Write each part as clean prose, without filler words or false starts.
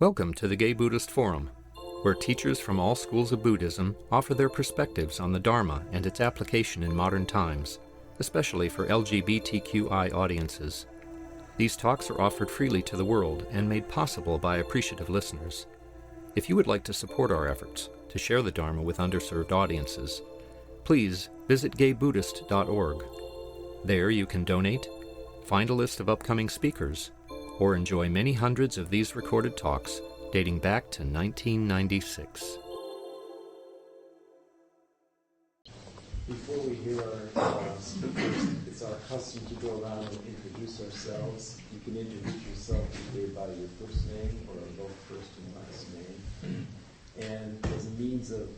Welcome to the Gay Buddhist Forum, where teachers from all schools of Buddhism offer their perspectives on the Dharma and its application in modern times, especially for LGBTQI audiences. These talks are offered freely to the world and made possible by appreciative listeners. If you would like to support our efforts to share the Dharma with underserved audiences, please visit gaybuddhist.org. There you can donate, find a list of upcoming speakers, or enjoy many hundreds of these recorded talks dating back to 1996. Before we hear our speakers, it's our custom to go around and introduce ourselves. You can introduce yourself either by your first name or both first and last name. And as a means of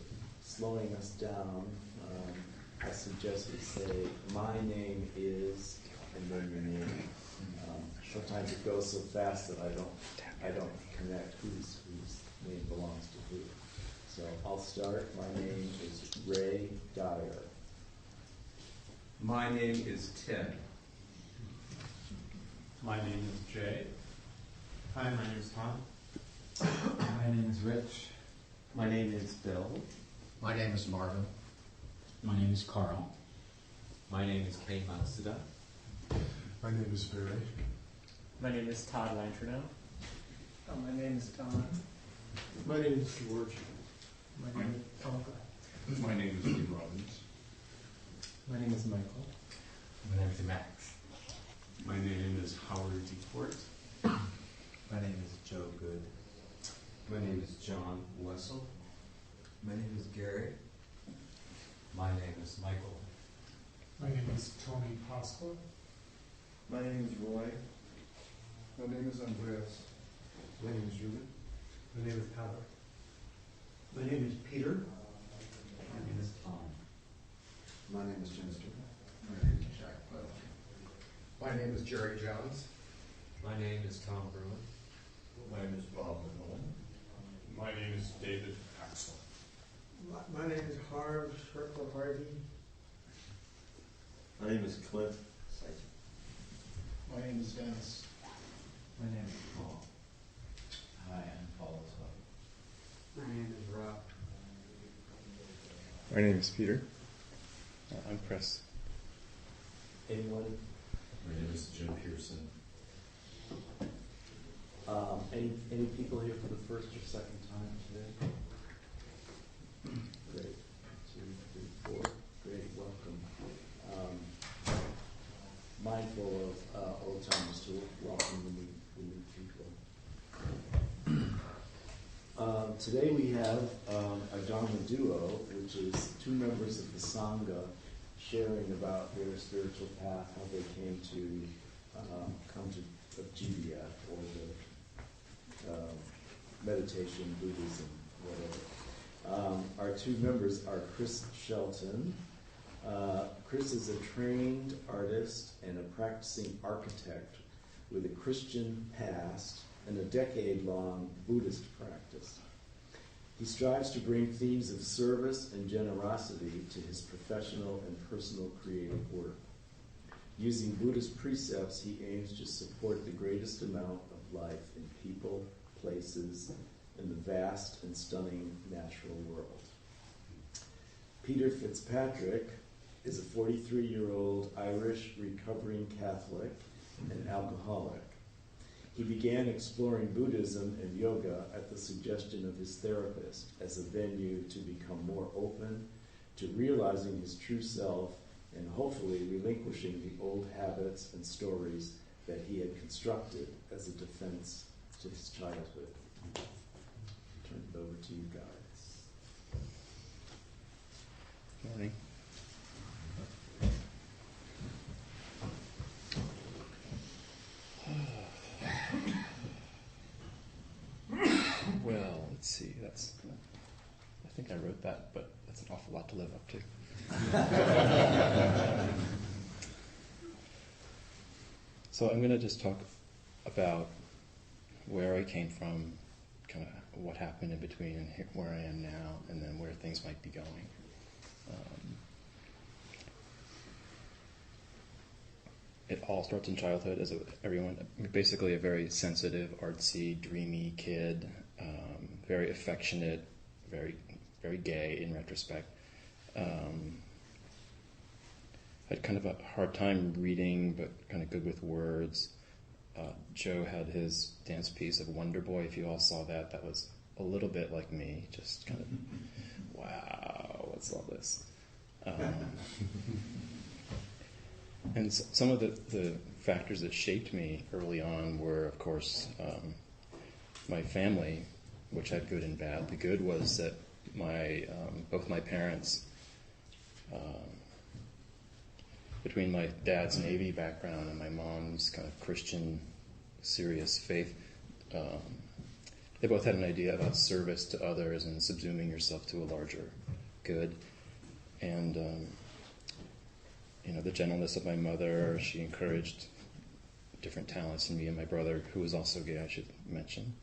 slowing us down, I suggest we say, my name is, and then your name. Sometimes it goes so fast that I don't connect whose name belongs to who. So I'll start. My name is Ray Dyer. My name is Ted. My name is Jay. Hi, my name is Tom. My name is Rich. My name is Bill. My name is Marvin. My name is Carl. My name is Kei Matsuda. My name is Barry. My name is Todd Lantrino. My name is Don. My name is George. My name is Tonka. My name is Lee Robbins. My name is Michael. My name is Max. My name is Howard DePort. My name is Joe Good. My name is John Wessel. My name is Gary. My name is Michael. My name is Tony Pasqua. My name is Roy. My name is Andreas. My name is Ruben. My name is Tyler. My name is Peter. My name is Tom. My name is Jim Stewart. My name is Jack Butler. My name is Jerry Jones. My name is Tom Bruin. My name is Bob Malone. My name is David Axel. My name is Harv Sherpa Hardy. My name is Clint. My name is Dennis. My name is Paul. Hi, I'm Paul as well. My name is Rob. My name is Peter. I'm Chris. Anyone? My name is Jim Pearson. Any people here for the first or second time today? Great. 2, 3, 4. Great. Welcome. Mindful of old timers to welcome the new people. Today we have a Dharma Duo, which is two members of the sangha sharing about their spiritual path, how they came to come to GBF or the meditation, Buddhism, whatever. Our two members are Chris Shelton. Chris is a trained artist and a practicing architect with a Christian past and a decade-long Buddhist practice. He strives to bring themes of service and generosity to his professional and personal creative work. Using Buddhist precepts, he aims to support the greatest amount of life in people, places, and the vast and stunning natural world. Peter Fitzpatrick is a 43-year-old Irish recovering Catholic and alcoholic. He began exploring Buddhism and yoga at the suggestion of his therapist as a venue to become more open to realizing his true self and hopefully relinquishing the old habits and stories that he had constructed as a defense to his childhood. I'll turn it over to you guys. Good morning. Well, let's see. I think I wrote that, but that's an awful lot to live up to. So I'm going to just talk about where I came from, kind of what happened in between and where I am now, and then where things might be going. it all starts in childhood, as everyone, basically a very sensitive, artsy, dreamy kid, very affectionate, very, very gay in retrospect. Had kind of a hard time reading, but kind of good with words. Joe had his dance piece of Wonder Boy. If you all saw that, that was a little bit like me, just kind of, wow, what's all this? And some of the factors that shaped me early on were, of course, my family, which had good and bad. The good was that both my parents, between my dad's Navy background and my mom's kind of Christian, serious faith, they both had an idea about service to others and subsuming yourself to a larger good. And the gentleness of my mother, she encouraged different talents in me and my brother, who was also gay, I should mention.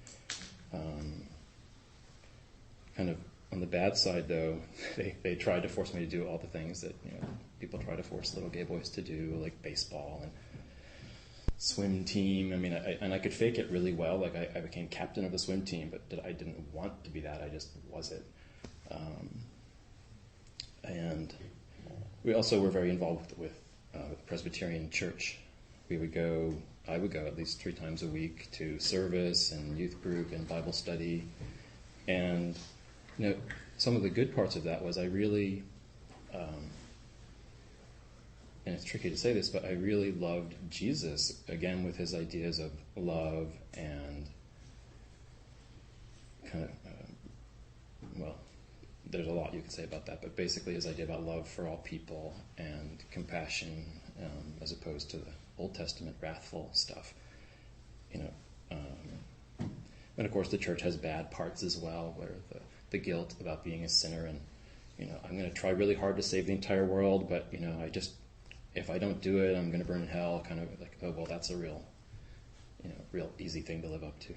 Kind of on the bad side, though, they tried to force me to do all the things that people try to force little gay boys to do, like baseball and swim team. I mean, I could fake it really well. Like I became captain of the swim team, but I didn't want to be that. I just was it. And we also were very involved with the Presbyterian Church. I would go at least 3 times a week to service and youth group and Bible study. And some of the good parts of that was I really, and it's tricky to say this, but I really loved Jesus, again, with his ideas of love and kind of, there's a lot you could say about that, but basically his idea about love for all people and compassion, as opposed to the Old Testament wrathful stuff. And of course the church has bad parts as well, where the guilt about being a sinner and, I'm going to try really hard to save the entire world, but, if I don't do it, I'm going to burn in hell, kind of like, oh, well, that's a real easy thing to live up to.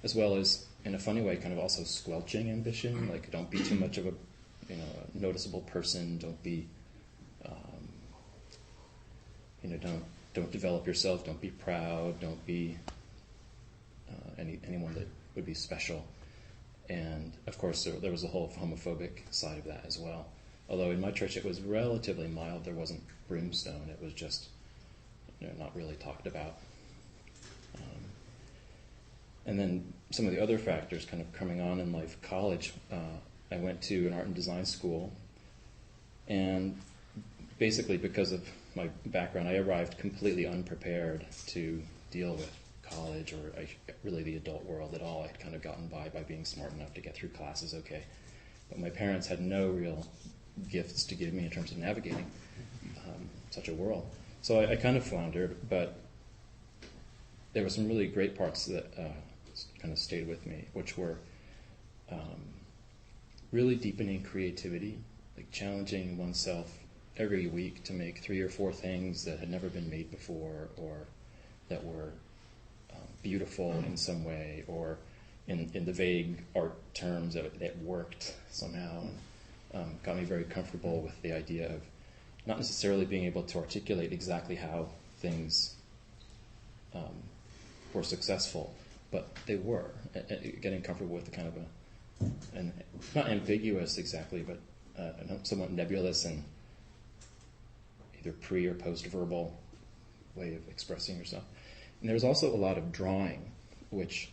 As well as, in a funny way, kind of also squelching ambition, like don't be too much of a, noticeable person, don't be, don't develop yourself, don't be proud, don't be anyone that would be special. And, of course, there was a whole homophobic side of that as well. Although in my church it was relatively mild. There wasn't brimstone. It was just, not really talked about. And then some of the other factors kind of coming on in life. College, I went to an art and design school. And basically because of my background, I arrived completely unprepared to deal with college or really the adult world at all. I'd kind of gotten by being smart enough to get through classes okay. But my parents had no real gifts to give me in terms of navigating such a world. So I kind of floundered, but there were some really great parts that kind of stayed with me, which were really deepening creativity, like challenging oneself every week to make 3 or 4 things that had never been made before, or that were beautiful in some way, or in the vague art terms that worked somehow. Got me very comfortable with the idea of not necessarily being able to articulate exactly how things were successful, but they were. Getting comfortable with the kind of and not ambiguous exactly, but somewhat nebulous and either pre or post-verbal way of expressing yourself. And there was also a lot of drawing, which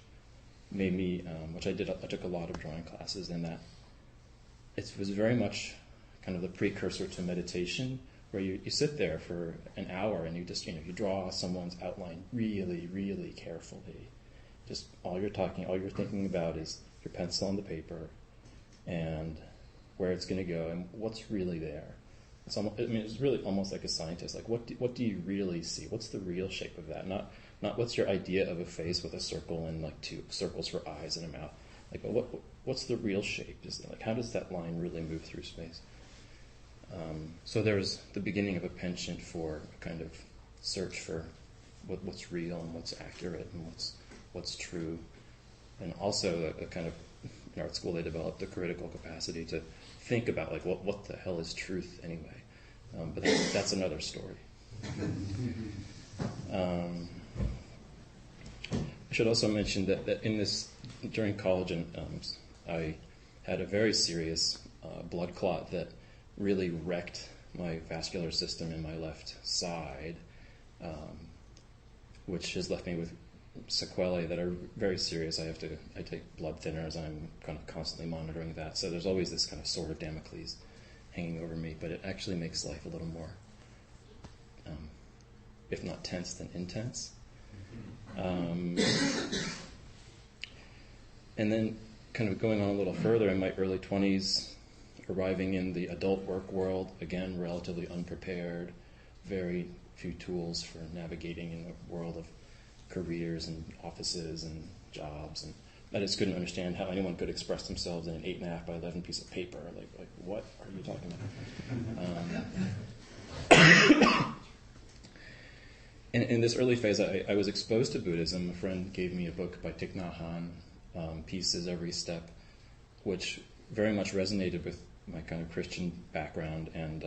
made me, I took a lot of drawing classes, and that it was very much kind of the precursor to meditation, where you sit there for an hour and you just, you draw someone's outline really, really carefully. Just all you're thinking about is your pencil on the paper and where it's going to go and what's really there. It's really almost like a scientist. Like, what do you really see? What's the real shape of that? Not what's your idea of a face with a circle and like 2 circles for eyes and a mouth. Like, but what's the real shape? Just like, how does that line really move through space? So there's the beginning of a penchant for a kind of search for what's real and what's accurate and what's true. And also a kind of, in art school they developed a critical capacity to think about like what the hell is truth anyway. But that's another story. I should also mention that in this, during college, I had a very serious blood clot that really wrecked my vascular system in my left side, which has left me with sequelae that are very serious. I take blood thinners, and I'm kind of constantly monitoring that. So there's always this kind of sword of Damocles hanging over me, but it actually makes life a little more, if not tense, then intense. And then kind of going on a little further, in my early 20s, arriving in the adult work world, again, relatively unprepared, very few tools for navigating in the world of careers and offices and jobs, and I just couldn't understand how anyone could express themselves in an 8.5 by 11 piece of paper. Like what are you talking about? And in this early phase, I was exposed to Buddhism. A friend gave me a book by Thich Nhat Hanh, Peace is Every Step, which very much resonated with my kind of Christian background and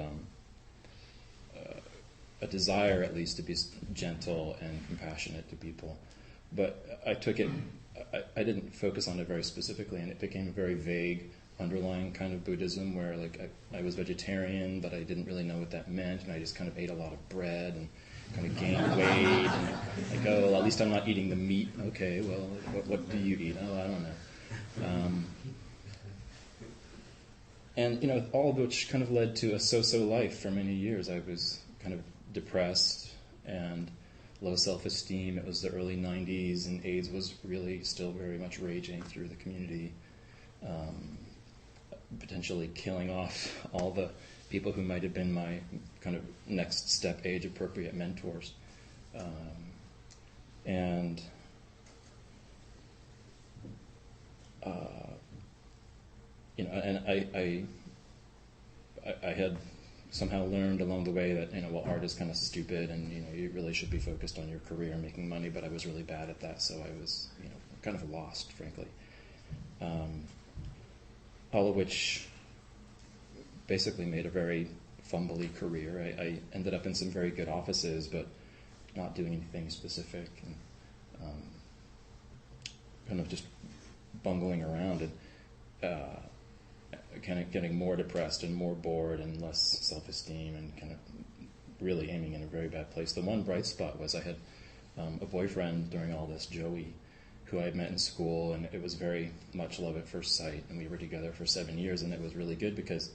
a desire, at least, to be gentle and compassionate to people. But I took it, I didn't focus on it very specifically, and it became a very vague underlying kind of Buddhism where I was vegetarian, but I didn't really know what that meant, and I just kind of ate a lot of bread and kind of gained weight, and well, at least I'm not eating the meat. Okay, well, what do you eat? Oh, I don't know. And, all of which kind of led to a so-so life for many years. I was kind of depressed and low self-esteem. It was the early 90s, and AIDS was really still very much raging through the community, potentially killing off all the people who might have been my kind of next step age-appropriate mentors. I had somehow learned along the way that, art is kind of stupid, and, you really should be focused on your career and making money, but I was really bad at that, so I was, kind of lost, frankly. All of which basically made a very fumbly career. I ended up in some very good offices, but not doing anything specific, and kind of just bungling around, and kind of getting more depressed and more bored and less self-esteem, and kind of really aiming in a very bad place. The one bright spot was I had a boyfriend during all this, Joey, who I had met in school, and it was very much love at first sight, and we were together for 7 years, and it was really good because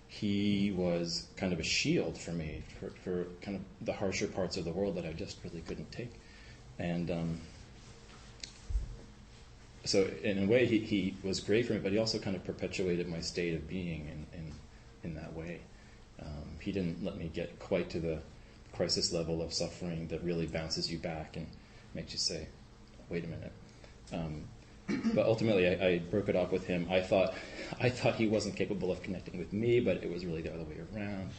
he was kind of a shield for me for kind of the harsher parts of the world that I just really couldn't take. And so in a way he was great for me, but he also kind of perpetuated my state of being in that way. He didn't let me get quite to the crisis level of suffering that really bounces you back and makes you say, wait a minute. But ultimately, I broke it off with him. I thought he wasn't capable of connecting with me, but it was really the other way around.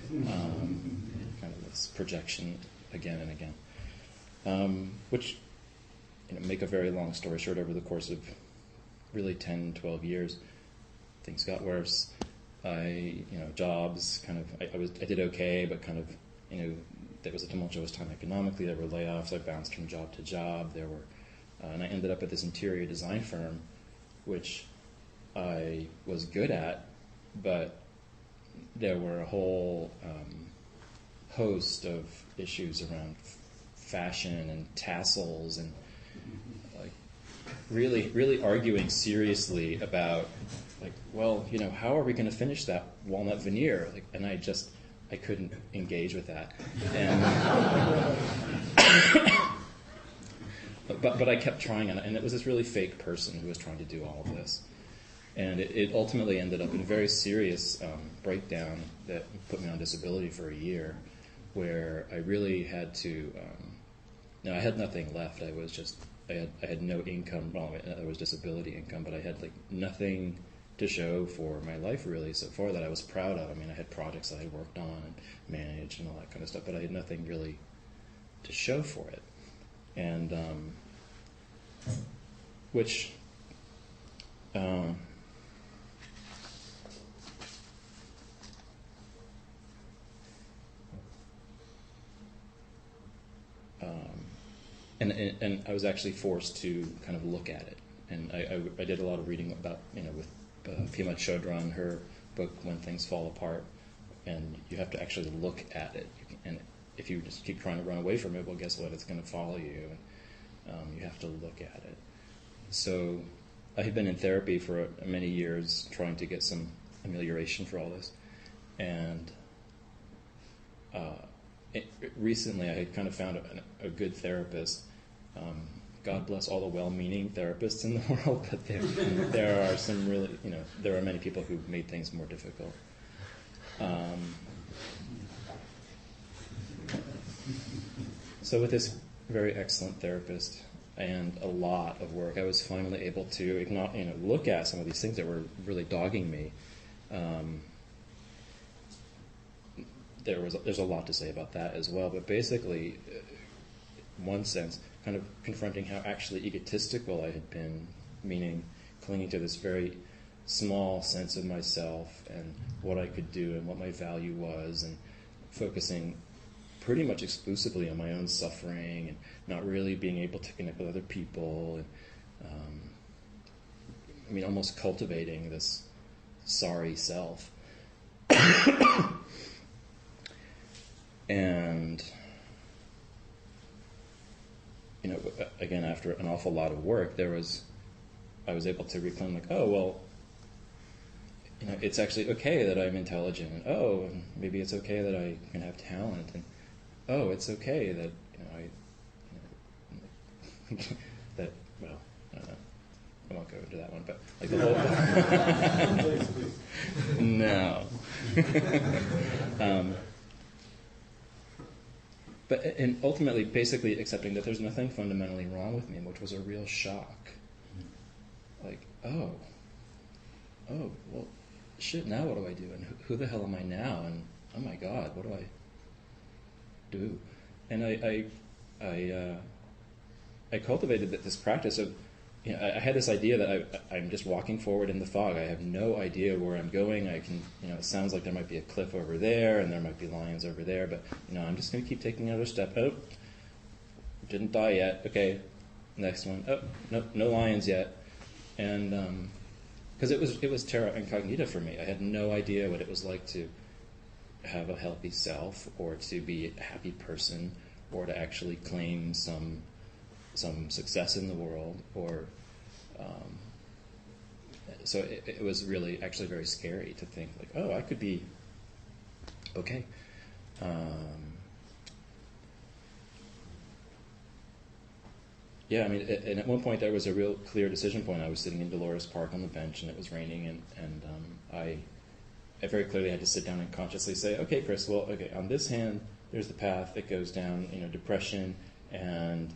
Kind of this projection again and again. Which, make a very long story short, over the course of really 10, 12 years, things got worse. Jobs, kind of, I did okay, but kind of, there was a tumultuous time economically. There were layoffs. I bounced from job to job. There were and I ended up at this interior design firm, which I was good at, but there were a whole host of issues around fashion and tassels and really arguing seriously about how are we going to finish that walnut veneer? And I couldn't engage with that. And But I kept trying, and it was this really fake person who was trying to do all of this. And it ultimately ended up in a very serious breakdown that put me on disability for a year, where I really had to, I had nothing left. I had no income. Well, there was disability income, but I had nothing to show for my life really so far that I was proud of. I had projects that I had worked on and managed and all that kind of stuff, but I had nothing really to show for it. And which and I was actually forced to kind of look at it. And I did a lot of reading about, with Pema Chodron, her book When Things Fall Apart, and you have to actually look at it. And if you just keep trying to run away from it, well, guess what? It's going to follow you. And you have to look at it. So I had been in therapy for many years trying to get some amelioration for all this. And recently I had kind of found a good therapist. God bless all the well-meaning therapists in the world, but there are some really, there are many people who've made things more difficult. So with this very excellent therapist and a lot of work, I was finally able to look at some of these things that were really dogging me. There's a lot to say about that as well, but basically, in one sense, kind of confronting how actually egotistical I had been, meaning clinging to this very small sense of myself and what I could do and what my value was, and focusing pretty much exclusively on my own suffering and not really being able to connect with other people, and almost cultivating this sorry self. And again, after an awful lot of work, I was able to reclaim, it's actually okay that I'm intelligent, and maybe it's okay that I can have talent, and it's okay that that, well, I don't know, I won't go into that one, but like the whole no. And ultimately, basically accepting that there's nothing fundamentally wrong with me, which was a real shock. Like, well, shit, now what do I do? And who the hell am I now? And, oh my God, what do I do? And I cultivated this practice of, I had this idea that I'm just walking forward in the fog. I have no idea where I'm going. I can, it sounds like there might be a cliff over there, and there might be lions over there, but, I'm just going to keep taking another step. Oh, didn't die yet. Okay, next one. Oh, no lions yet. And because it was terra incognita for me. I had no idea what it was like to have a healthy self, or to be a happy person, or to actually claim some success in the world, or so it was really actually very scary to think I could be okay. And at one point there was a real clear decision point. I was sitting in Dolores Park on the bench, and it was raining, and I very clearly had to sit down and consciously say, okay, Chris, well, okay, on this hand, there's the path that goes down, depression and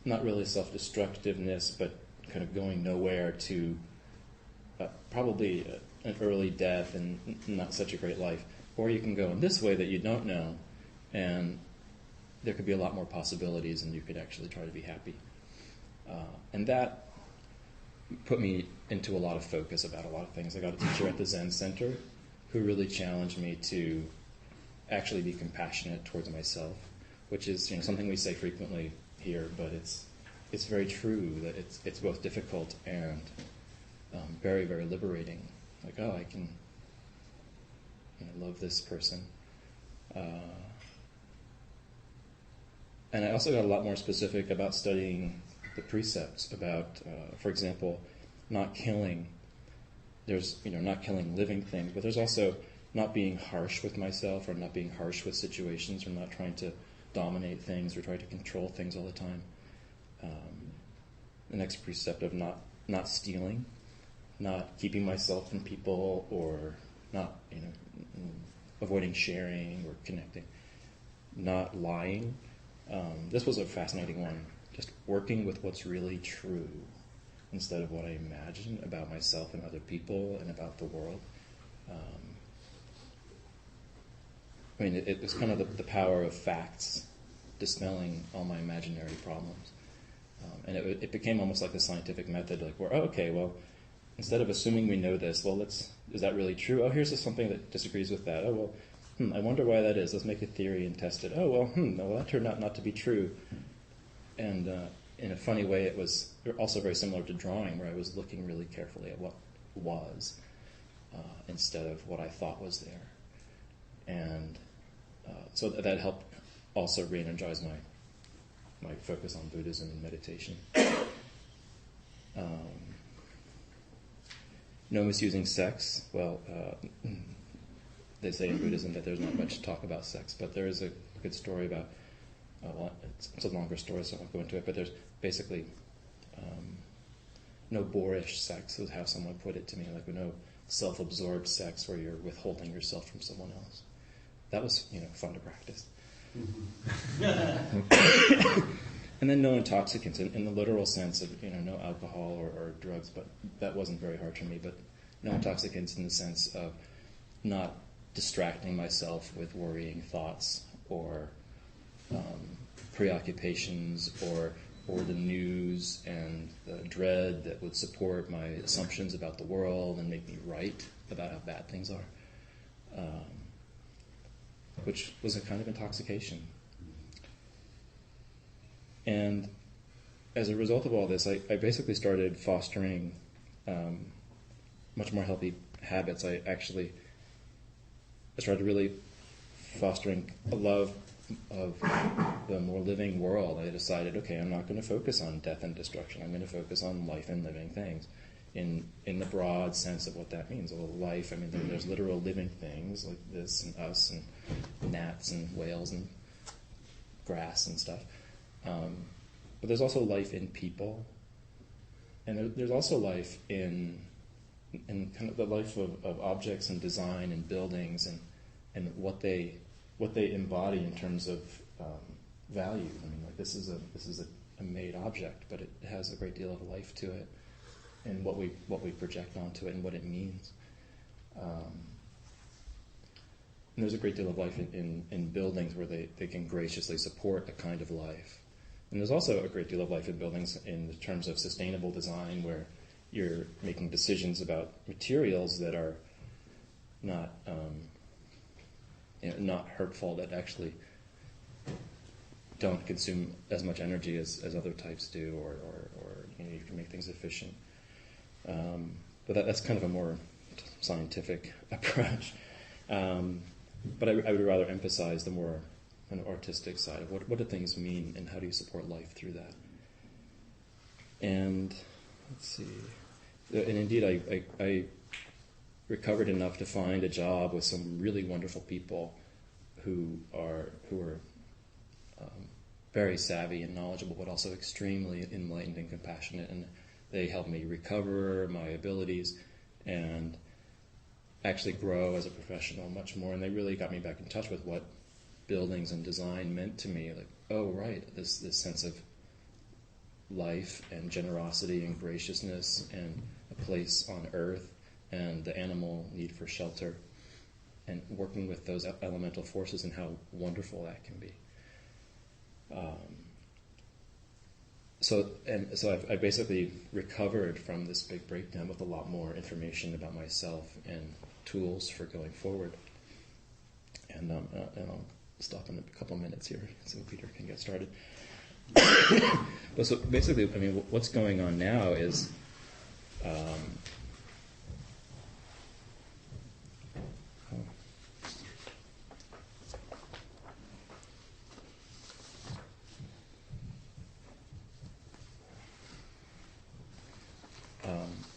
not really self-destructiveness, but kind of going nowhere to probably an early death and not such a great life. Or you can go in this way that you don't know, and there could be a lot more possibilities, and you could actually try to be happy. And that put me into a lot of focus about a lot of things. I got a teacher at the Zen Center who really challenged me to actually be compassionate towards myself, which is something we say frequently here, but it's very true that it's both difficult and very, very liberating. I can love this person. And I also got a lot more specific about studying the precepts, about, for example, not killing. There's, not killing living things, but there's also not being harsh with myself, or not being harsh with situations, or not trying to dominate things or try to control things all the time. The next precept of not stealing, not keeping myself from people, or not, avoiding sharing or connecting, not lying. This was a fascinating one. Just working with what's really true instead of what I imagine about myself and other people and about the world. It was kind of the power of facts dispelling all my imaginary problems. And it became almost like the scientific method, instead of assuming we know this, is that really true? Oh, here's something that disagrees with that. Oh, well, I wonder why that is. Let's make a theory and test it. Oh, well, that turned out not to be true. And in a funny way, it was also very similar to drawing, where I was looking really carefully at what was instead of what I thought was there. And so that helped also re-energize my focus on Buddhism and meditation. No misusing sex. Well, they say in Buddhism that there's not much talk about sex, but there is a good story about, it's a longer story, so I won't go into it, but there's basically no boorish sex, is how someone put it to me, like no self-absorbed sex where you're withholding yourself from someone else. That was, fun to practice. And then no intoxicants, in the literal sense of, no alcohol or drugs, but that wasn't very hard for me, but no intoxicants in the sense of not distracting myself with worrying thoughts or preoccupations or the news and the dread that would support my assumptions about the world and make me right about how bad things are, which was a kind of intoxication. And as a result of all this, I basically started fostering much more healthy habits. I started really fostering a love of the more living world. I decided, okay, I'm not going to focus on death and destruction. I'm going to focus on life and living things in the broad sense of what that means. Well, life, there's literal living things like this and us and gnats and whales and grass and stuff. But there's also life in people, and there's also life in kind of the life of objects and design and buildings and what they embody in terms of value. This is a made object, but it has a great deal of life to it, and what we project onto it and what it means. And there's a great deal of life in buildings where they can graciously support a kind of life. And there's also a great deal of life in buildings in terms of sustainable design, where you're making decisions about materials that are not not hurtful, that actually don't consume as much energy as other types do, or you can make things efficient. But that's kind of a more scientific approach. But I would rather emphasize the more kind of artistic side of what do things mean and how do you support life through that. And let's see. And indeed, I recovered enough to find a job with some really wonderful people who are very savvy and knowledgeable, but also extremely enlightened and compassionate. And they helped me recover my abilities and actually grow as a professional much more. And they really got me back in touch with what buildings and design meant to me. Like, oh, right, this sense of life and generosity and graciousness and a place on earth and the animal need for shelter, and working with those elemental forces and how wonderful that can be. So I basically recovered from this big breakdown with a lot more information about myself and tools for going forward. And I'll stop in a couple minutes here so Peter can get started. But so basically, what's going on now is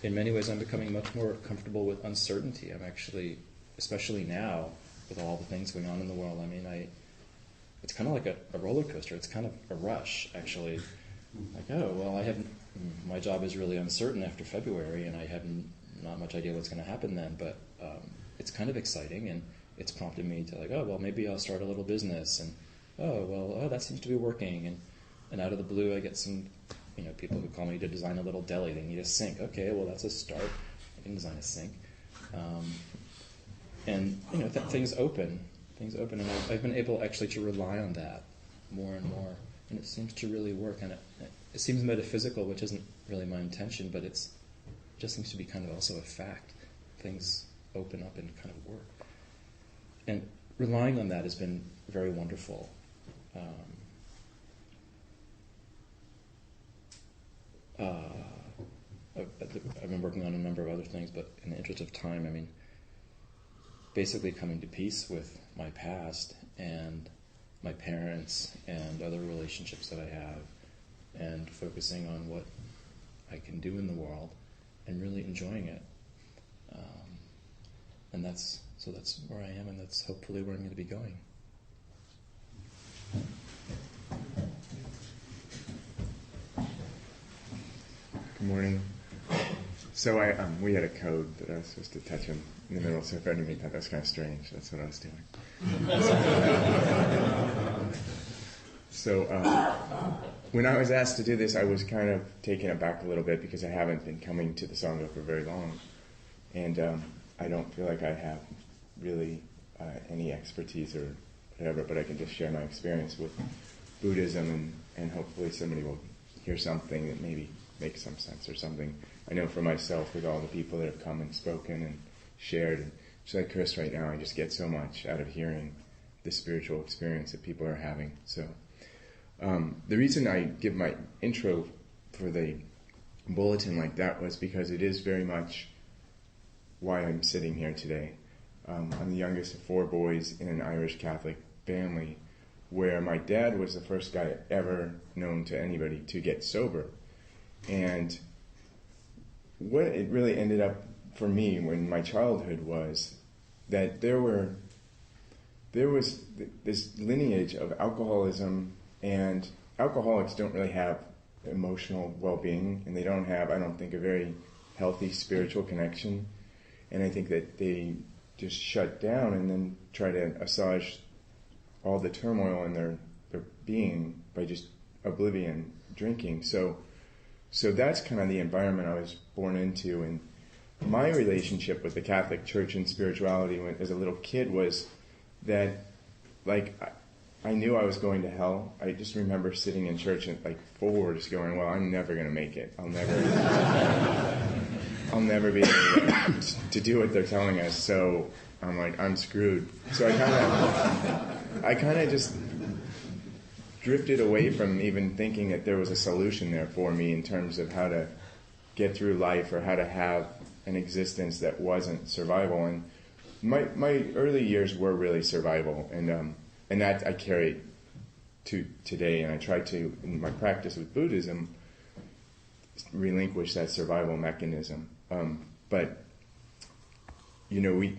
in many ways I'm becoming much more comfortable with uncertainty. I'm actually, especially now, with all the things going on in the world, it's kind of like a roller coaster. It's kind of a rush, actually. Like, oh, well, my job is really uncertain after February, and I have not much idea what's going to happen then, but it's kind of exciting, and it's prompted me to oh, well, maybe I'll start a little business, and that seems to be working, and out of the blue I get some, people who call me to design a little deli. They need a sink. Okay, well, that's a start. I can design a sink. And things open, and I've been able actually to rely on that more and more, and it seems to really work. And it seems metaphysical, which isn't really my intention, but it just seems to be kind of also a fact. Things open up and kind of work, and relying on that has been very wonderful. I've been working on a number of other things, but in the interest of time, I mean, basically coming to peace with my past and my parents and other relationships that I have, and focusing on what I can do in the world and really enjoying it. And that's where I am, and that's hopefully where I'm going to be going. Good morning. So we had a code that I was supposed to touch him in the middle, so if anybody thought that was kind of strange, that's what I was doing. So when I was asked to do this, I was kind of taken aback a little bit because I haven't been coming to the Sangha for very long. And I don't feel like I have really any expertise or whatever, but I can just share my experience with Buddhism, and hopefully somebody will hear something that maybe makes some sense or something. I know for myself, with all the people that have come and spoken and shared, and just like Chris right now, I just get so much out of hearing the spiritual experience that people are having. So the reason I give my intro for the bulletin like that was because it is very much why I'm sitting here today. I'm the youngest of 4 boys in an Irish Catholic family where my dad was the first guy ever known to anybody to get sober. And what it really ended up for me when my childhood was that there was this lineage of alcoholism, and alcoholics don't really have emotional well-being, and they don't have, I don't think, a very healthy spiritual connection. And I think that they just shut down and then try to assuage all the turmoil in their being by just oblivion drinking. So that's kind of the environment I was born into. And my relationship with the Catholic Church and spirituality as a little kid was that, like, I knew I was going to hell. I just remember sitting in church and, like, 4 just going, well, I'm never going to make it. I'll never be able to do what they're telling us. So I'm like, I'm screwed. So I kind of just drifted away from even thinking that there was a solution there for me in terms of how to get through life or how to have an existence that wasn't survival. And my early years were really survival, and that I carry to today. And I try to, in my practice with Buddhism, relinquish that survival mechanism. But we,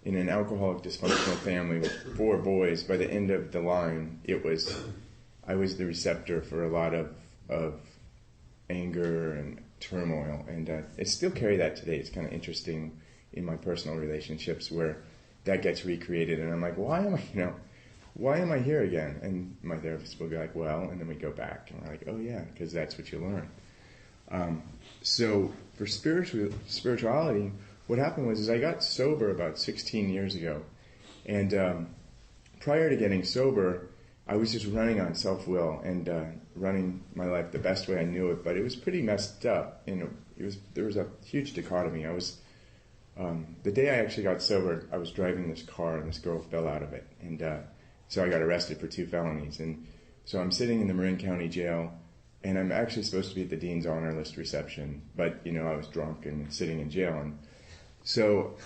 in an alcoholic dysfunctional family with 4 boys, by the end of the line, I was the receptor for a lot of anger and turmoil, and I still carry that today. It's kind of interesting in my personal relationships where that gets recreated, and I'm like, why am I here again? And my therapist will be like, well, and then we go back, and we're like, oh yeah, because that's what you learn. So for spirituality, what happened was I got sober about 16 years ago, and prior to getting sober, I was just running on self-will and running my life the best way I knew it, but it was pretty messed up. There was a huge dichotomy. The day I actually got sober, I was driving this car and this girl fell out of it, and so I got arrested for 2 felonies. And so I'm sitting in the Marin County Jail, and I'm actually supposed to be at the Dean's Honor List reception, but I was drunk and sitting in jail, and so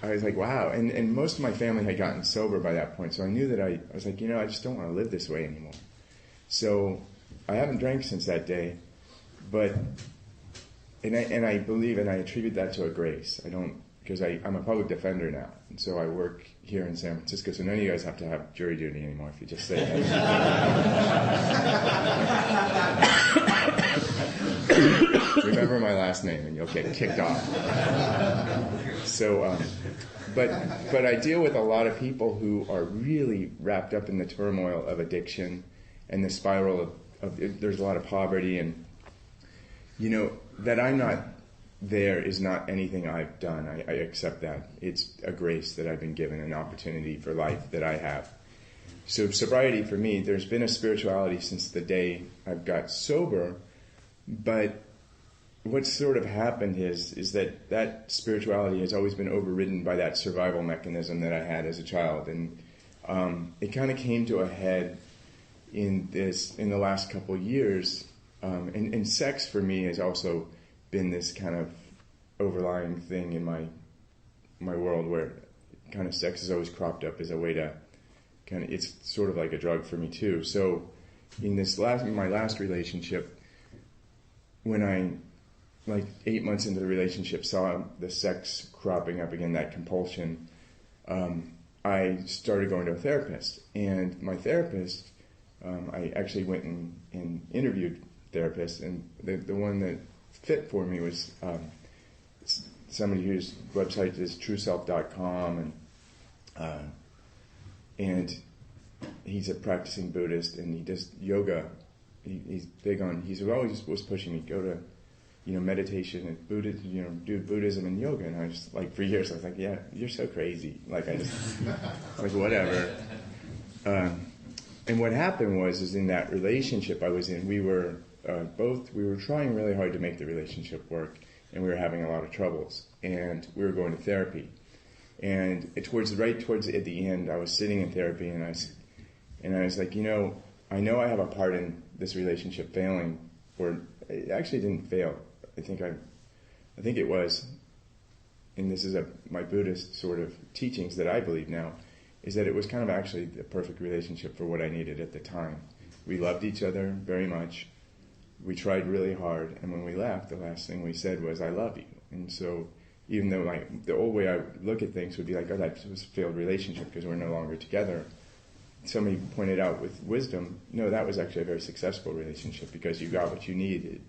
I was like, wow. And most of my family had gotten sober by that point, so I knew that I was like, I just don't want to live this way anymore. So I haven't drank since that day, but I believe, and I attribute that to a grace. I don't, because I'm a public defender now, and so I work here in San Francisco, so none of you guys have to have jury duty anymore if you just say that. Remember my last name and you'll get kicked off. So, but I deal with a lot of people who are really wrapped up in the turmoil of addiction and the spiral of there's a lot of poverty, and that I'm not there is not anything I've done. I accept that. It's a grace that I've been given, an opportunity for life that I have. So sobriety for me, there's been a spirituality since the day I've got sober, but what's sort of happened is that spirituality has always been overridden by that survival mechanism that I had as a child, and it kind of came to a head in the last couple of years And sex for me has also been this kind of overlying thing in my world, where kind of sex has always cropped up as a way to kind of, it's sort of like a drug for me too. So in my last relationship, when I, like 8 months into the relationship, saw the sex cropping up again, that compulsion, I started going to a therapist. And my therapist, I actually went and interviewed therapists, and the one that fit for me was somebody whose website is trueself.com, and he's a practicing Buddhist, and he does yoga. He's big on. He's always was pushing me go to, meditation and Buddhism, do Buddhism and yoga. And I was like, for years, I was like, yeah, you're so crazy. Like I just like whatever. And what happened is in that relationship I was in, we were trying really hard to make the relationship work, and we were having a lot of troubles, and we were going to therapy. And towards at the end, I was sitting in therapy, and I was like, I know I have a part in this relationship failing, or it actually didn't fail. I think it was, and this is my Buddhist sort of teachings that I believe now, is that it was kind of actually the perfect relationship for what I needed at the time. We loved each other very much. We tried really hard, and when we left, the last thing we said was, I love you. And so even though the old way I look at things would be like, oh, that was a failed relationship because we're no longer together, somebody pointed out with wisdom, no, that was actually a very successful relationship because you got what you needed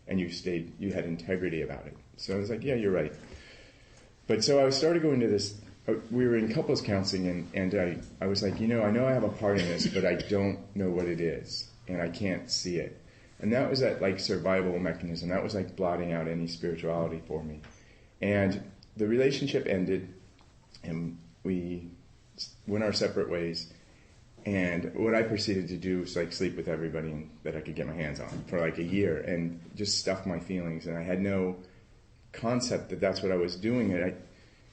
and you had integrity about it. So I was like, yeah, you're right. But so I started going to this, we were in couples counseling, and I was like, I know I have a part in this, but I don't know what it is, and I can't see it. And that was that like survival mechanism. That was like blotting out any spirituality for me. And the relationship ended, and we went our separate ways. And what I proceeded to do was like sleep with everybody that I could get my hands on for like a year, and just stuff my feelings. And I had no concept that that's what I was doing.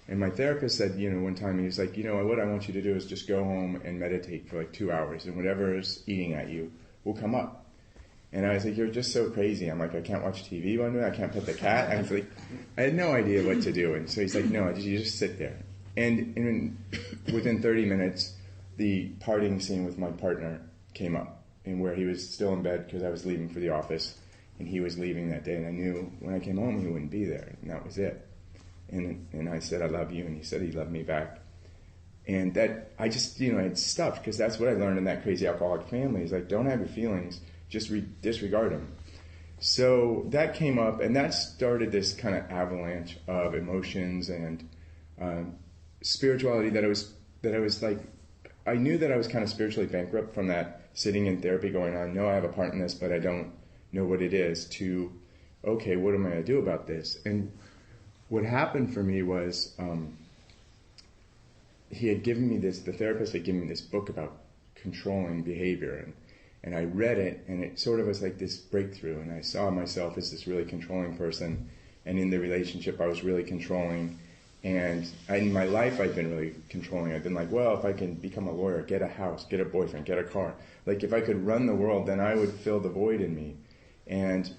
And my therapist said, one time, he was like, what I want you to do is just go home and meditate for like 2 hours, and whatever is eating at you will come up. And I was like, you're just so crazy. I'm like, I can't watch TV one day. I can't pet the cat. I was like, I had no idea what to do. And so he's like, no, you just sit there. And within 30 minutes, the parting scene with my partner came up, and where he was still in bed because I was leaving for the office, and he was leaving that day. And I knew when I came home he wouldn't be there, and that was it. And I said, I love you, and he said he loved me back. And that, I just, I'd stuffed, because that's what I learned in that crazy alcoholic family, is like, don't have your feelings, just disregard them. So that came up, and that started this kind of avalanche of emotions and spirituality that I was like, I knew that I was kind of spiritually bankrupt from that sitting in therapy going, I know I have a part in this, but I don't know what it is, to, okay, what am I going to do about this? And what happened for me was he had given me this, the therapist had given me this book about controlling behavior, and I read it, and it sort of was like this breakthrough, and I saw myself as this really controlling person, and in the relationship I was really controlling, and in my life I'd been really controlling. I'd been like, well, if I can become a lawyer, get a house, get a boyfriend, get a car, like if I could run the world, then I would fill the void in me, and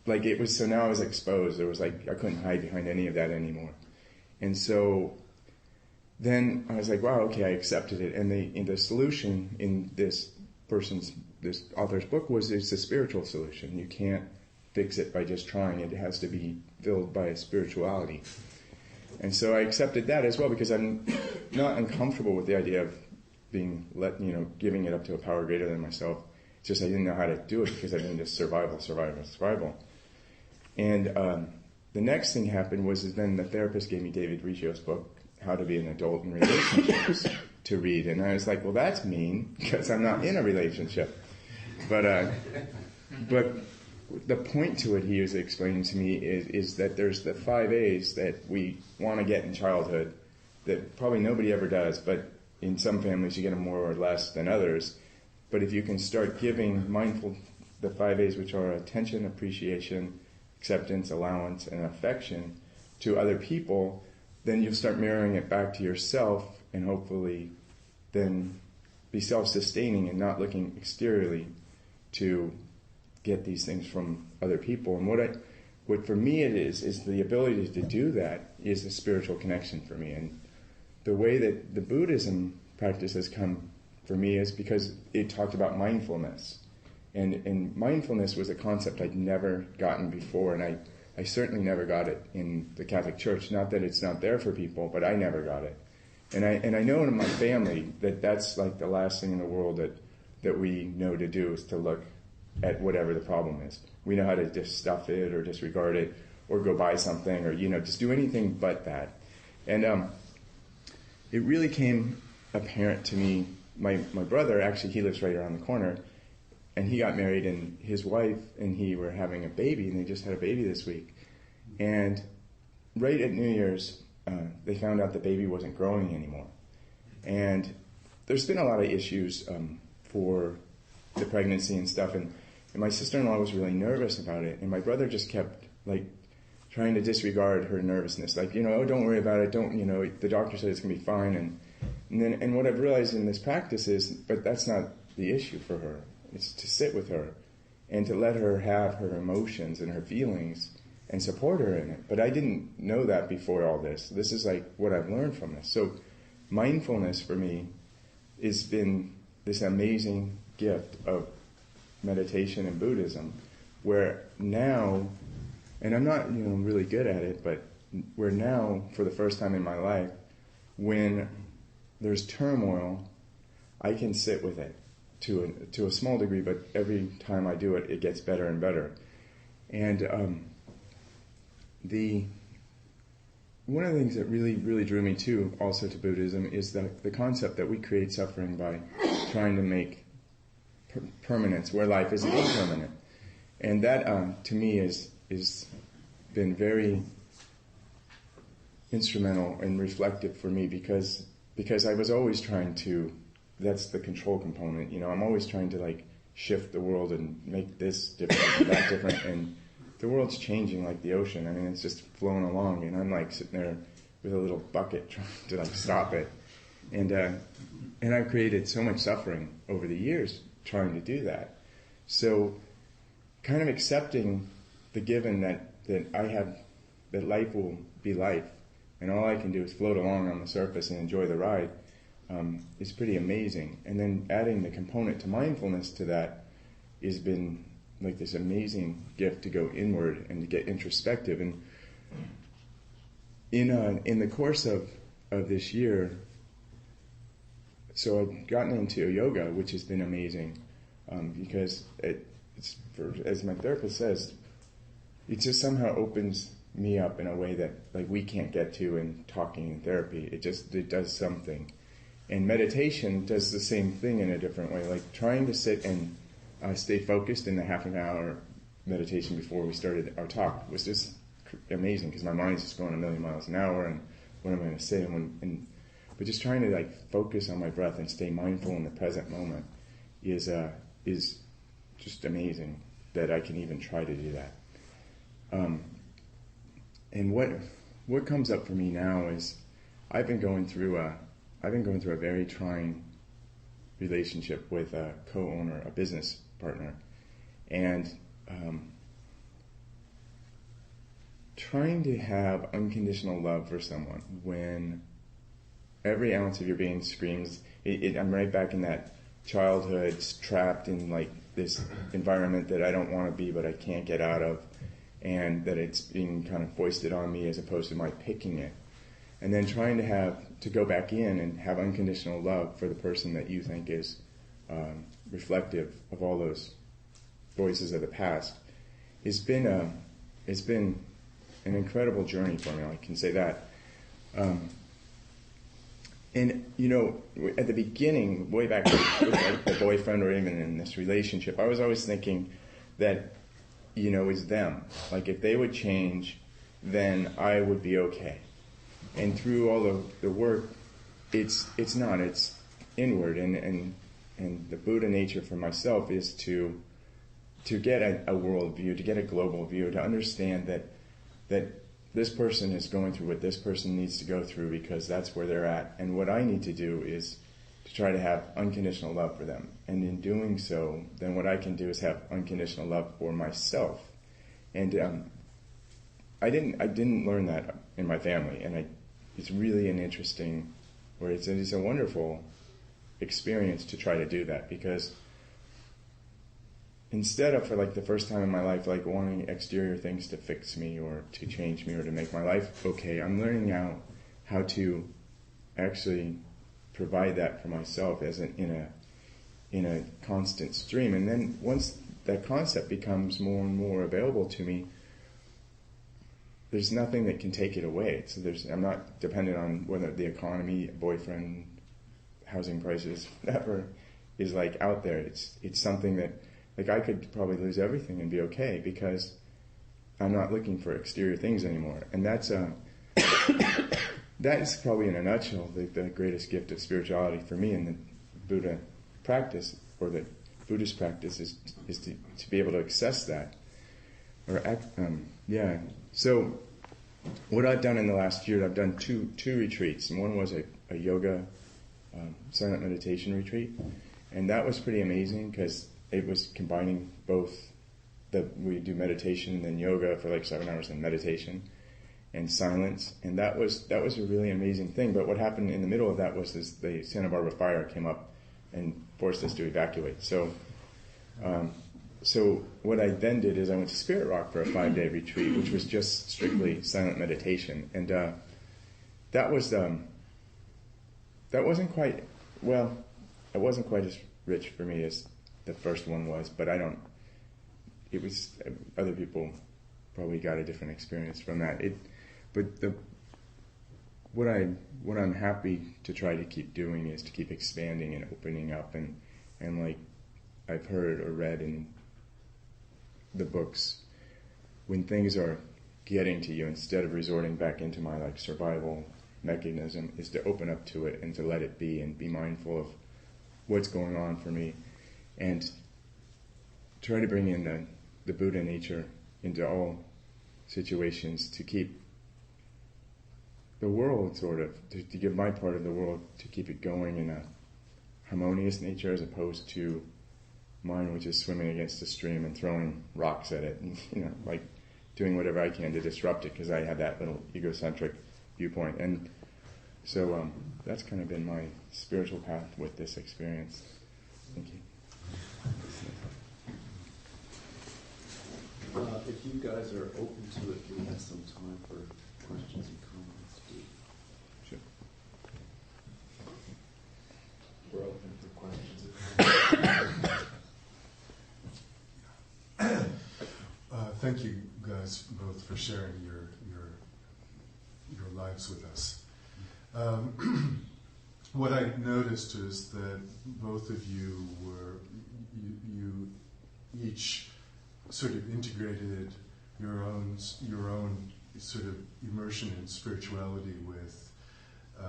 like it was, so now I was exposed. There was like, I couldn't hide behind any of that anymore. And so then I was like, wow, okay, I accepted it. And the solution in this author's book was, it's a spiritual solution. You can't fix it by just trying. It has to be filled by a spirituality. And so I accepted that as well, because I'm not uncomfortable with the idea of being giving it up to a power greater than myself. It's just I didn't know how to do it, because I've been just survival. And the next thing happened was then the therapist gave me David Riccio's book, How to Be an Adult in Relationships, to read. And I was like, well, that's mean, because I'm not in a relationship. But the point to it he was explaining to me is that there's the 5 A's that we want to get in childhood that probably nobody ever does, but in some families you get them more or less than others. But if you can start giving the 5 A's, which are attention, appreciation, acceptance, allowance, and affection to other people, then you'll start mirroring it back to yourself, and hopefully then be self-sustaining and not looking exteriorly to get these things from other people. And what for me it is the ability to do that is a spiritual connection for me. And the way that the Buddhism practice has come for me is because it talked about mindfulness. And mindfulness was a concept I'd never gotten before, and I certainly never got it in the Catholic Church. Not that it's not there for people, but I never got it. And I know in my family that that's like the last thing in the world that we know to do is to look at whatever the problem is. We know how to just stuff it or disregard it or go buy something or, just do anything but that. And it really came apparent to me. My brother, actually, he lives right around the corner, and he got married, and his wife and he were having a baby, and they just had a baby this week. And right at New Year's, they found out the baby wasn't growing anymore. And there's been a lot of issues for the pregnancy and stuff, and my sister-in-law was really nervous about it, and my brother just kept, trying to disregard her nervousness. Oh, don't worry about it, the doctor said it's going to be fine, and what I've realized in this practice is, but that's not the issue for her. It's to sit with her and to let her have her emotions and her feelings and support her in it. But I didn't know that before all this. This is what I've learned from this. So mindfulness for me has been this amazing gift of meditation and Buddhism, where now, and I'm not really good at it, but where now, for the first time in my life, when there's turmoil, I can sit with it to a small degree, but every time I do it, it gets better and better. And one of the things that really drew me also to Buddhism is the concept that we create suffering by trying to make permanence where life is impermanent. And that, to me, is been very instrumental and reflective for me because I was always trying to, that's the control component, I'm always trying to shift the world and make this different and that different, and the world's changing like the ocean. I mean, it's just flowing along, and I'm sitting there with a little bucket trying to stop it. And I've created so much suffering over the years trying to do that. So kind of accepting the given that I have, that life will be life, and all I can do is float along on the surface and enjoy the ride, is pretty amazing. And then adding the component to mindfulness to that has been this amazing gift to go inward and to get introspective. And in the course of this year, so I've gotten into yoga, which has been amazing, because it's as my therapist says, it just somehow opens me up in a way that we can't get to in talking and therapy. It does something. And meditation does the same thing in a different way, trying to sit and stay focused in the half an hour meditation before we started our talk was just amazing, because my mind's just going a million miles an hour, and what I'm going to say, but just trying to focus on my breath and stay mindful in the present moment is just amazing that I can even try to do that. And what comes up for me now is I've been going through a very trying relationship with a co-owner, a business partner, and trying to have unconditional love for someone when every ounce of your being screams, I'm right back in that childhood, trapped in this environment that I don't want to be but I can't get out of, and that it's being kind of foisted on me as opposed to my picking it. And then trying to go back in and have unconditional love for the person that you think is reflective of all those voices of the past. It's been an incredible journey for me, I can say that. And at the beginning, way back with a boyfriend or even in this relationship, I was always thinking that, it's them. If they would change, then I would be okay. And through all of the work, it's not. It's inward, and the Buddha nature for myself is to get a world view, to get a global view, to understand that this person is going through what this person needs to go through because that's where they're at, and what I need to do is to try to have unconditional love for them. And in doing so, then what I can do is have unconditional love for myself. And I didn't learn that in my family, and it's really an interesting, or it's a wonderful experience to try to do that, because instead of, for like the first time in my life, like wanting exterior things to fix me or to change me or to make my life okay, I'm learning now how to actually provide that for myself as in a constant stream. And then once that concept becomes more and more available to me, there's nothing that can take it away. So I'm not dependent on whether the economy, boyfriend, housing prices, whatever is like out there. It's something that, like, I could probably lose everything and be okay because I'm not looking for exterior things anymore. And that is probably in a nutshell the greatest gift of spirituality for me in the Buddha practice, or the Buddhist practice, is to be able to access that. So what I've done in the last year, I've done two retreats, and one was a yoga silent meditation retreat, and that was pretty amazing because it was combining both. We do meditation and then yoga for like 7 hours, and meditation and silence, and that was a really amazing thing. But what happened in the middle of that was the Santa Barbara fire came up and forced us to evacuate. So what I then did is I went to Spirit Rock for a 5-day retreat, which was just strictly silent meditation, and that wasn't quite as rich for me as the first one was, but other people probably got a different experience from that. What I'm happy to try to keep doing is to keep expanding and opening up, and like I've heard or read in the books, when things are getting to you, instead of resorting back into my like survival mechanism, is to open up to it and to let it be and be mindful of what's going on for me, and try to bring in the Buddha nature into all situations, to keep the world to give my part of the world, to keep it going in a harmonious nature, as opposed to mine, which is swimming against the stream and throwing rocks at it, and like doing whatever I can to disrupt it because I have that little egocentric viewpoint. And so that's kind of been my spiritual path with this experience. Thank you. If you guys are open to it, we have some time for questions and comments. Sure. We're open for questions and comments. Thank you guys both for sharing your lives with us. What I noticed is that both of you you each sort of integrated your own sort of immersion in spirituality with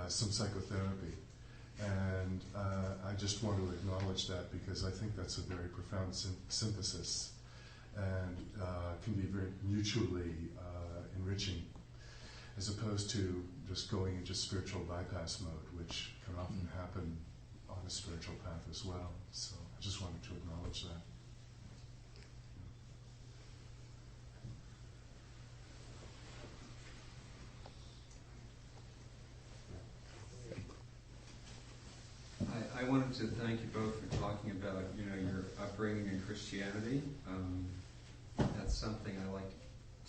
some psychotherapy, and I just want to acknowledge that because I think that's a very profound synthesis, and can be very mutually enriching, as opposed to just going into spiritual bypass mode, which can often happen on a spiritual path as well. So I just wanted to acknowledge that. I wanted to thank you both for talking about, your upbringing in Christianity. That's something I like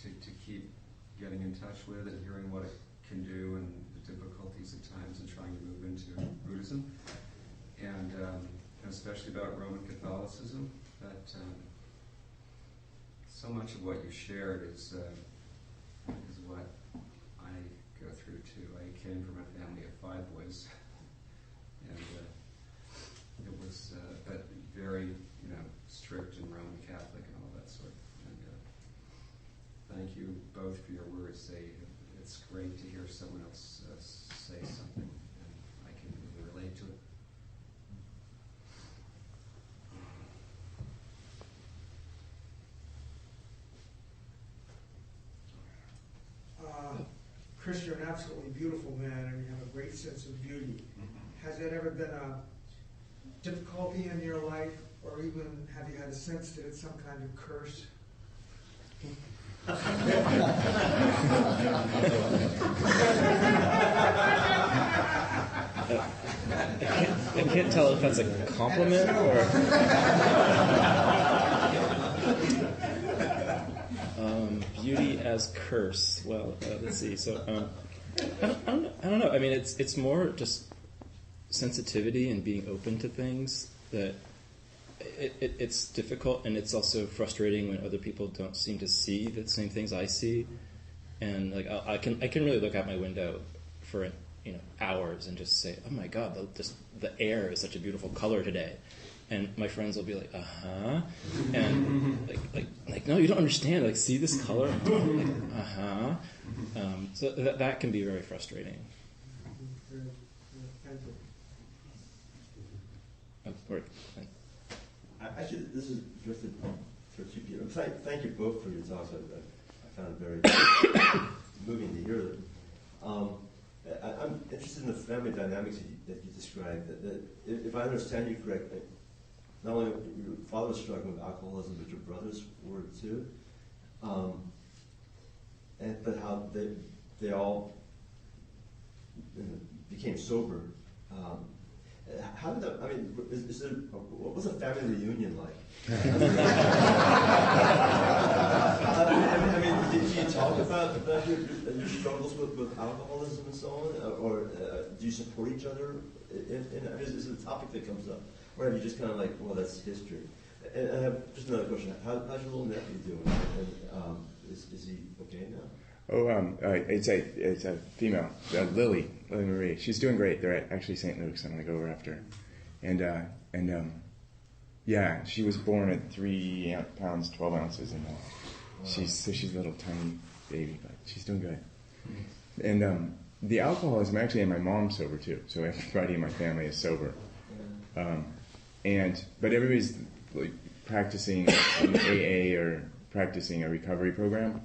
to keep getting in touch with and hearing what it can do and the difficulties at times in trying to move into Buddhism, and especially about Roman Catholicism. That so much of what you shared is what I go through too. I came from a family of 5 boys, and it was but very strict and Roman Catholic and all that sort. And thank you both for your words. It's great to hear someone else say something, and I can really relate to it. Chris, you're an absolutely beautiful man, and you have a great sense of beauty. Has that ever been difficulty in your life, or even have you had a sense that it's some kind of curse? I can't tell if that's a compliment or. Beauty as curse. Well, let's see. So, I don't know. I mean, it's more just sensitivity and being open to things that it's difficult, and it's also frustrating when other people don't seem to see the same things I see. And like I can really look out my window for hours and just say, oh my God, the air is such a beautiful color today. And my friends will be like, uh-huh. And like, no, you don't understand. Like, see this color? Like, uh-huh. So that can be very frustrating. Actually, this is directed towards you, Peter. Thank you both for your talks. I found it very moving to hear them. I'm interested in the family dynamics that you described. That if I understand you correctly, not only your father was struggling with alcoholism, but your brothers were too. But how they all became sober. How did that? I mean, what was a family reunion like? I mean, did you talk about your struggles with alcoholism and so on, or do you support each other? Is it a topic that comes up, or have you just kind of like, well, that's history? And I have just another question: how's your little nephew doing? And is he okay now? Oh, it's a female, Lily Marie. She's doing great. They're at actually St. Luke's. I'm gonna go over after her. And yeah, she was born at 3 pounds 12 ounces, and she's a little tiny baby, but she's doing good. And the alcoholism, actually, and my mom's sober too. So everybody in my family is sober. But everybody's like practicing an AA or practicing a recovery program.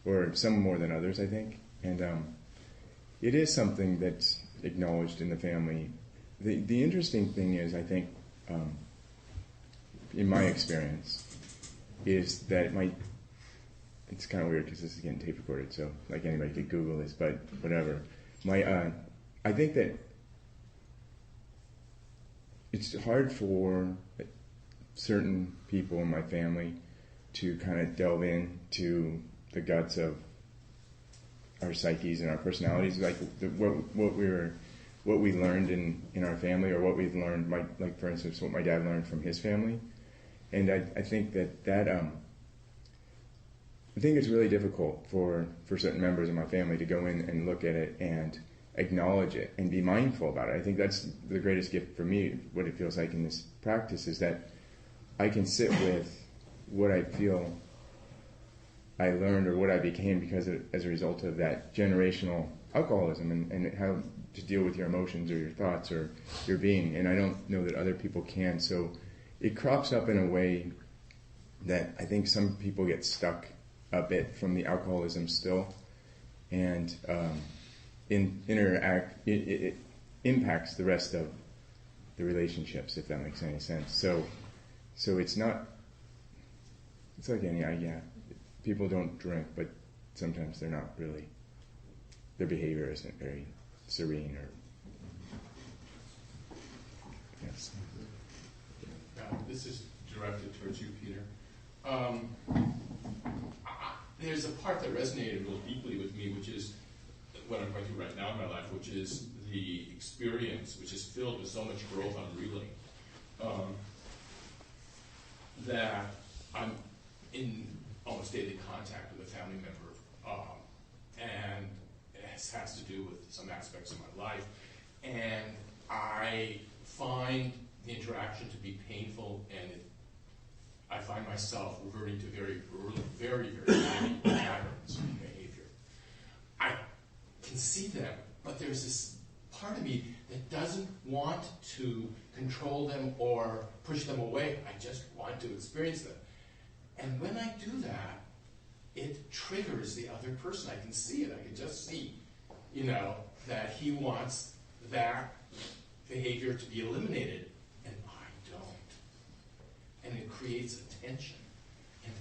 Or some more than others, I think. And it is something that's acknowledged in the family. The interesting thing is, I think, in my experience, is that it's kind of weird because this is getting tape recorded, so like anybody could Google this, but whatever. I think that it's hard for certain people in my family to kind of delve into the guts of our psyches and our personalities, like what we learned in our family, or what we've learned, like for instance, what my dad learned from his family. And I think that I think it's really difficult for certain members of my family to go in and look at it and acknowledge it and be mindful about it. I think that's the greatest gift for me, what it feels like in this practice, is that I can sit with what I feel I learned or what I became as a result of that generational alcoholism and how to deal with your emotions or your thoughts or your being. And I don't know that other people can. So it crops up in a way that I think some people get stuck a bit from the alcoholism still. And it impacts the rest of the relationships, if that makes any sense. So it's like any, people don't drink, but sometimes they're not really, their behavior isn't very serene or, yes. This is directed towards you, Peter. There's a part that resonated real deeply with me, which is what I'm going through right now in my life, which is the experience, which is filled with so much growth on reeling, that I'm in almost daily contact with a family member, and it has to do with some aspects of my life, and I find the interaction to be painful, and I find myself reverting to very early, very, very early patterns of behavior. I can see them, but there's this part of me that doesn't want to control them or push them away. I just want to experience them. And when I do that, it triggers the other person. I can see it. I can just see, that he wants that behavior to be eliminated. And I and it creates a tension. And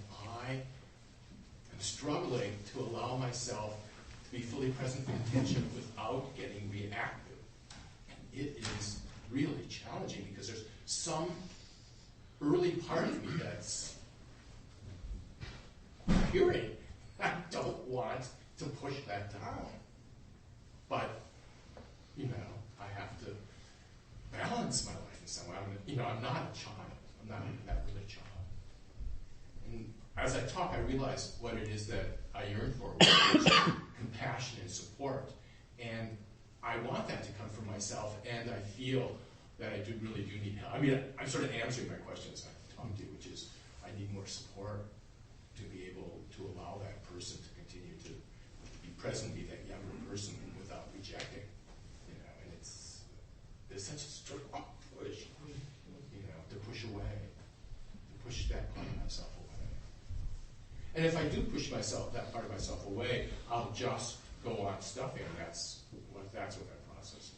I am struggling to allow myself to be fully present in tension without getting reactive. And it is really challenging because there's some early part of me that's hearing. I don't want to push that down. But, I have to balance my life in some way. I'm not a child. I'm not that really a child. And as I talk, I realize what it is that I yearn for, which is compassion and support. And I want that to come from myself, and I feel that I really do need help. I'm sort of answering my question as I'm talking to you, which is I need more support to be able to allow that person to continue to be present, be that younger person without rejecting. And there's such a strong push, to push away, to push that part of myself away. And if I do push that part of myself away, I'll just go on stuffing. That's what that process is.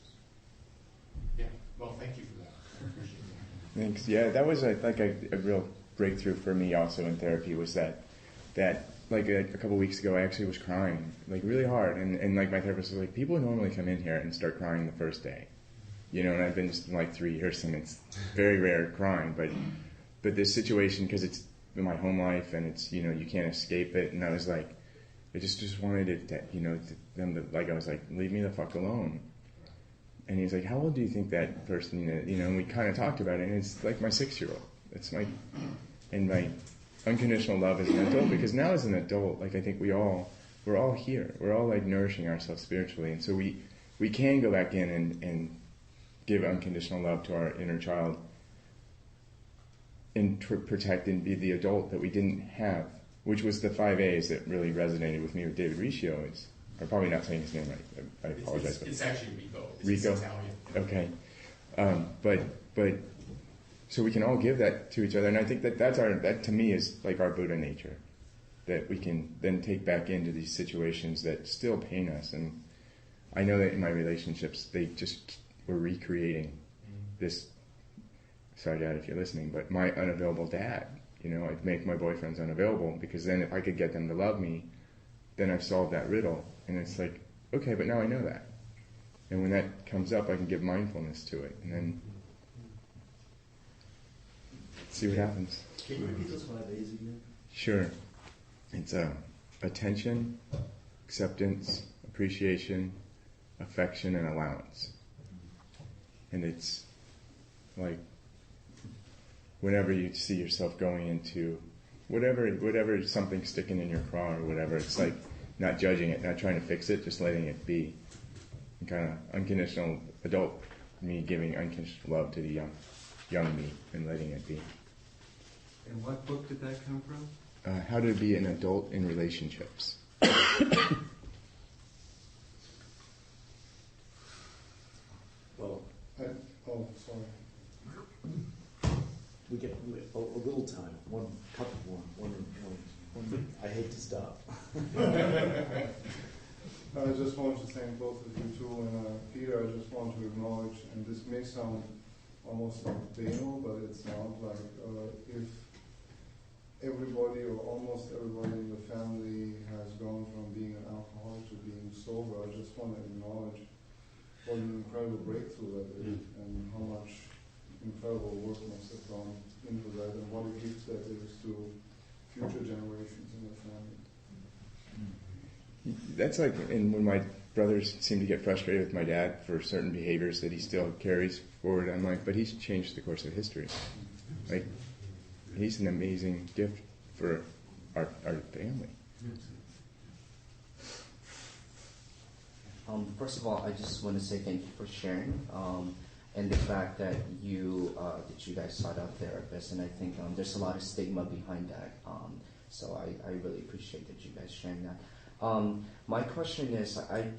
Yeah. Well, thank you for that. I appreciate that. Thanks. Yeah, that was like a real breakthrough for me also in therapy, was that like a couple weeks ago I actually was crying like really hard, and like my therapist was like, people normally come in here and start crying the first day, and I've been just like 3 years and it's very rare crying, but this situation, because it's my home life and it's you can't escape it, and I was like, I just wanted it to, them to, like, I was like, leave me the fuck alone. And he's like, how old do you think that person is? And we kind of talked about it, and it's like my 6-year-old. It's my unconditional love as an adult, because now as an adult, like, I think we're all here. We're all like nourishing ourselves spiritually. And so we can go back in and give unconditional love to our inner child and protect and be the adult that we didn't have, which was the 5 A's that really resonated with me with David Riccio. I'm probably not saying his name right. I apologize. It's actually Rico. Rico? Italian. Okay. But so we can all give that to each other, and I think that to me is like our Buddha nature, that we can then take back into these situations that still pain us. And I know that in my relationships, they just were recreating this. Sorry, Dad, if you're listening, but my unavailable dad. I'd make my boyfriends unavailable, because then if I could get them to love me, then I've solved that riddle. And it's like, okay, but now I know that. And when that comes up, I can give mindfulness to it, and then see what happens. Can you repeat those 5 A's again? Sure. It's attention, acceptance, appreciation, affection, and allowance. And it's like, whenever you see yourself going into whatever something sticking in your craw or whatever, it's like not judging it, not trying to fix it, just letting it be. And kind of unconditional adult me giving unconditional love to the young me and letting it be. And what book did that come from? How to be an adult in relationships. Well, sorry. We get a little time. One couple more. One. I hate to stop. I just want to thank both of you too, and Peter, I just want to acknowledge, and this may sound almost like banal, but it's not, like if everybody or almost everybody in the family has gone from being an alcoholic to being sober, I just want to acknowledge what an incredible breakthrough that is, and how much incredible work must have gone into that, and what a gift that is to future generations in the family. That's like, and when my brothers seem to get frustrated with my dad for certain behaviors that he still carries forward, I'm like, but he's changed the course of history. Like, he's an amazing gift for our family. First of all, I just want to say thank you for sharing, and the fact that you guys sought out therapists, and I think there's a lot of stigma behind that. So I really appreciate that you guys sharing that. My question is, I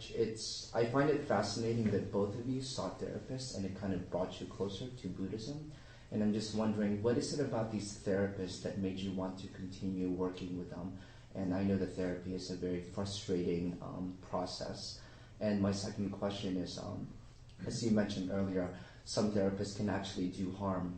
find it fascinating that both of you sought therapists, and it kind of brought you closer to Buddhism. And I'm just wondering, what is it about these therapists that made you want to continue working with them? And I know that therapy is a very frustrating process. And my second question is, as you mentioned earlier, some therapists can actually do harm.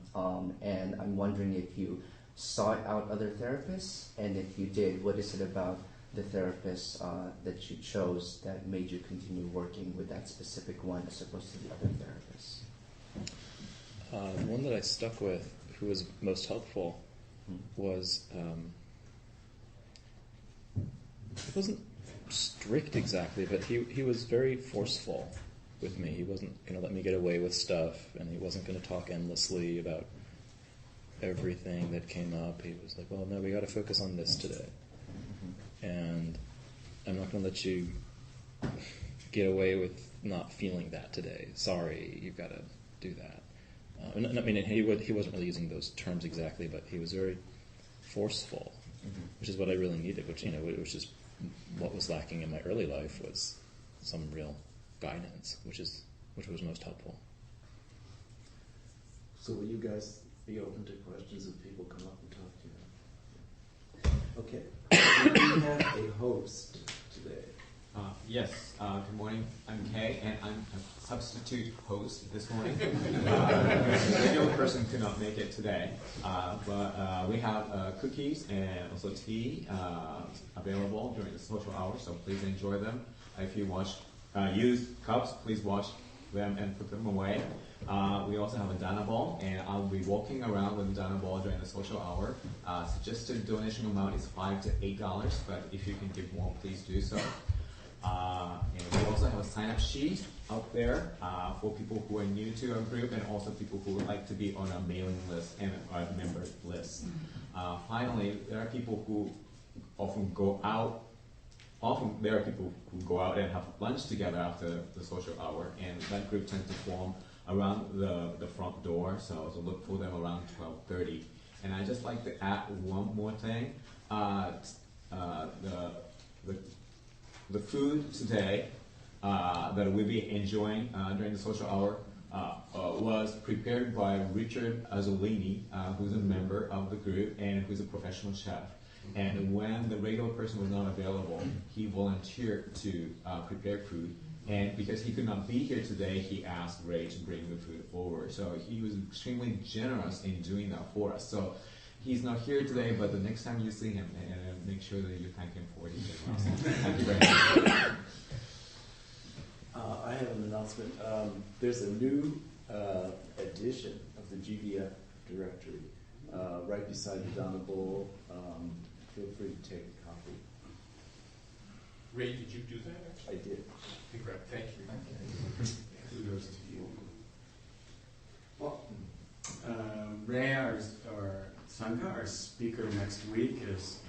And I'm wondering if you sought out other therapists, and if you did, what is it about the therapist that you chose that made you continue working with that specific one as opposed to the other therapists? The one that I stuck with, who was most helpful, was he wasn't strict exactly, but he was very forceful with me. He wasn't going to let me get away with stuff, and he wasn't going to talk endlessly about everything that came up. He was like, well, no, we got to focus on this today. And I'm not going to let you get away with not feeling that today. Sorry, you've got to do that. I mean, he wasn't really using those terms exactly, but he was very forceful, which is what I really needed, which is what was lacking in my early life, was some real guidance, which was most helpful. So will you guys be open to questions if people come up and talk to you? Okay. We have a host today. Yes. Good morning. I'm Kay, and I'm a substitute host this morning. The regular person could not make it today, but we have cookies and also tea available during the social hour, so please enjoy them. If you use cups, please wash them and put them away. We also have a Dharma ball, and I'll be walking around with the Dharma ball during the social hour. Suggested donation amount is $5 to $8, but if you can give more, please do so. And we also have a sign-up sheet out there for people who are new to our group, and also people who would like to be on a mailing list and a member list. Finally, there are people who often go out. There are people who go out and have lunch together after the social hour, and that group tends to form around the front door, so look for them around 12:30. And I'd just like to add one more thing. The food today that we'll be enjoying during the social hour was prepared by Richard Azzolini, who's a member of the group and who's a professional chef. And when the regular person was not available, he volunteered to prepare food. And because he could not be here today, he asked Ray to bring the food over. So he was extremely generous in doing that for us. So he's not here today, but the next time you see him, make sure that you thank him for his generosity. Thank you very much. I have an announcement. There's a new edition of the GBF directory right beside the Dharma bowl. Feel free to take a copy. Ray, did you do that actually? I did. Congrats. Thank you. Kudos to you. Well, Ray, our sangha, our speaker next week is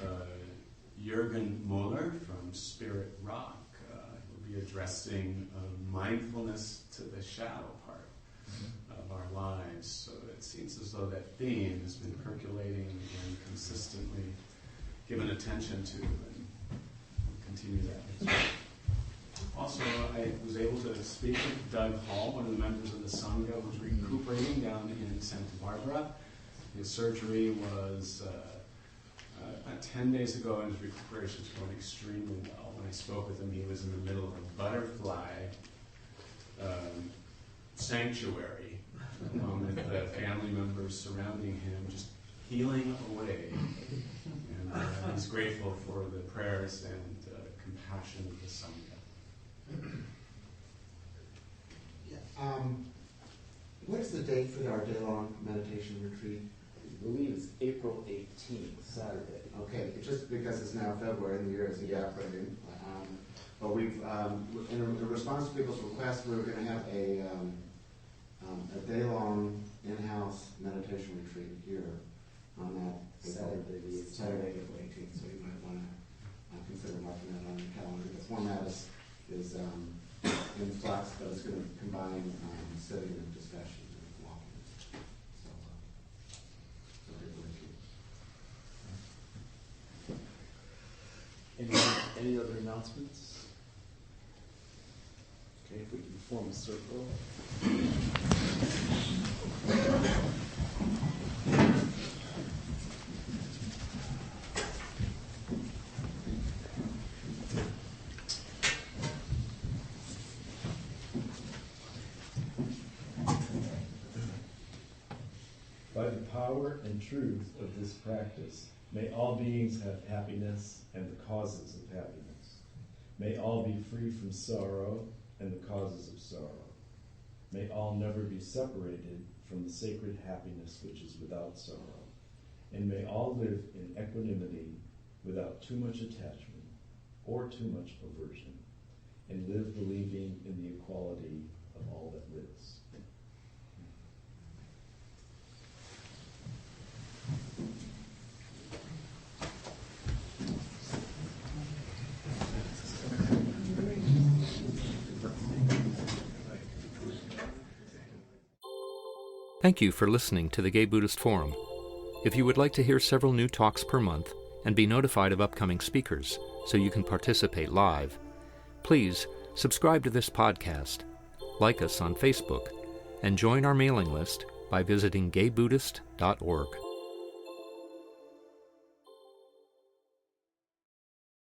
Jürgen Moeller from Spirit Rock. He'll be addressing mindfulness to the shadow part of our lives. So it seems as though that theme has been percolating and consistently given attention to, and we'll continue that. Also, I was able to speak with Doug Hall, one of the members of the sangha, who's recuperating down in Santa Barbara. His surgery was 10 days ago, and his recuperation is going extremely well. When I spoke with him, he was in the middle of a butterfly sanctuary, along with the family members surrounding him, just healing away. And he's grateful for the prayers and compassion of the sangha. What is the date for our day-long meditation retreat? I believe it's April 18th, Saturday. Okay, just because it's now February and the year is evaporating. But we've, in response to people's requests, we're going to have a day-long in-house meditation retreat here on that Saturday, April 18th. So you might want to consider marking that on your calendar. The format is in flux, but it's going to combine sitting and discussion and walking. So Any other announcements? Okay, if we can form a circle. the power and truth of this practice, may all beings have happiness and the causes of happiness. May all be free from sorrow and the causes of sorrow. May all never be separated from the sacred happiness which is without sorrow. And may all live in equanimity without too much attachment or too much aversion, and live believing in the equality of all that lives. Thank you for listening to the Gay Buddhist Forum. If you would like to hear several new talks per month and be notified of upcoming speakers so you can participate live, please subscribe to this podcast, like us on Facebook, and join our mailing list by visiting gaybuddhist.org.